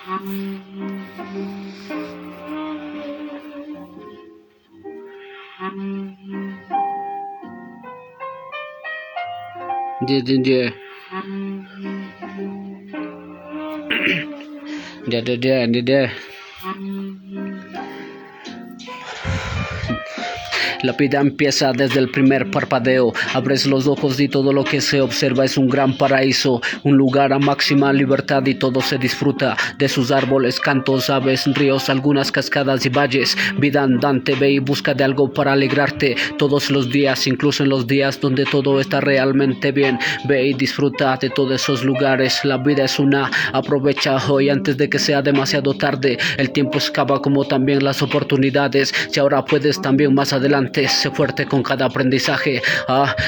Yeah, yeah, yeah, yeah, yeah, yeah, yeah. La vida empieza desde el primer parpadeo. Abres los ojos y todo lo que se observa es un gran paraíso, un lugar a máxima libertad y todo se disfruta de sus árboles, cantos, aves, ríos, algunas cascadas y valles. Vida andante, ve y busca de algo para alegrarte todos los días, incluso en los días donde todo está realmente bien. Ve y disfruta de todos esos lugares. La vida es una, aprovecha hoy antes de que sea demasiado tarde. El tiempo escapa como también las oportunidades. Si ahora puedes, también más adelante. Sé fuerte con cada aprendizaje.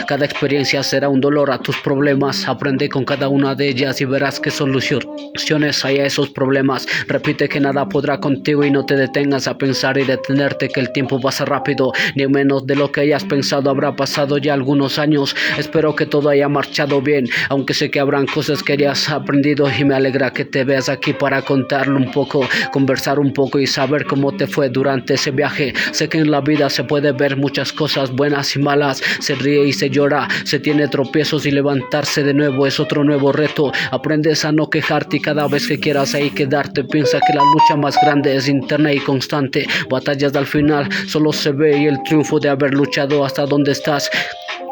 Cada experiencia será un dolor a tus problemas. Aprende con cada una de ellas y verás qué soluciones hay a esos problemas. Repite que nada podrá contigo y no te detengas a pensar y detenerte, que el tiempo pasa rápido. Ni menos de lo que hayas pensado. Habrá pasado ya algunos años. Espero que todo haya marchado bien, aunque sé que habrán cosas que hayas aprendido, y me alegra que te veas aquí para contarlo un poco, conversar un poco y saber cómo te fue durante ese viaje. Sé que en la vida se puede ver muchas cosas buenas y malas, se ríe y se llora, se tiene tropiezos y levantarse de nuevo es otro nuevo reto. Aprendes a no quejarte y cada vez que quieras ahí quedarte. Piensa que la lucha más grande es interna y constante. Batallas al final solo se ve y el triunfo de haber luchado hasta donde estás.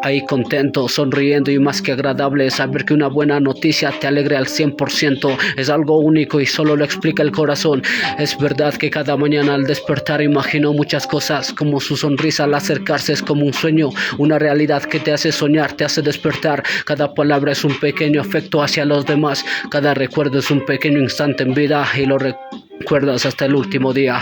Ahí contento, sonriendo y más que agradable saber que una buena noticia te alegre al 100%. Es algo único y solo lo explica el corazón. Es verdad que cada mañana al despertar imagino muchas cosas, como su sonrisa al acercarse es como un sueño, una realidad que te hace soñar, te hace despertar. Cada palabra es un pequeño afecto hacia los demás, cada recuerdo es un pequeño instante en vida y lo recuerdas hasta el último día.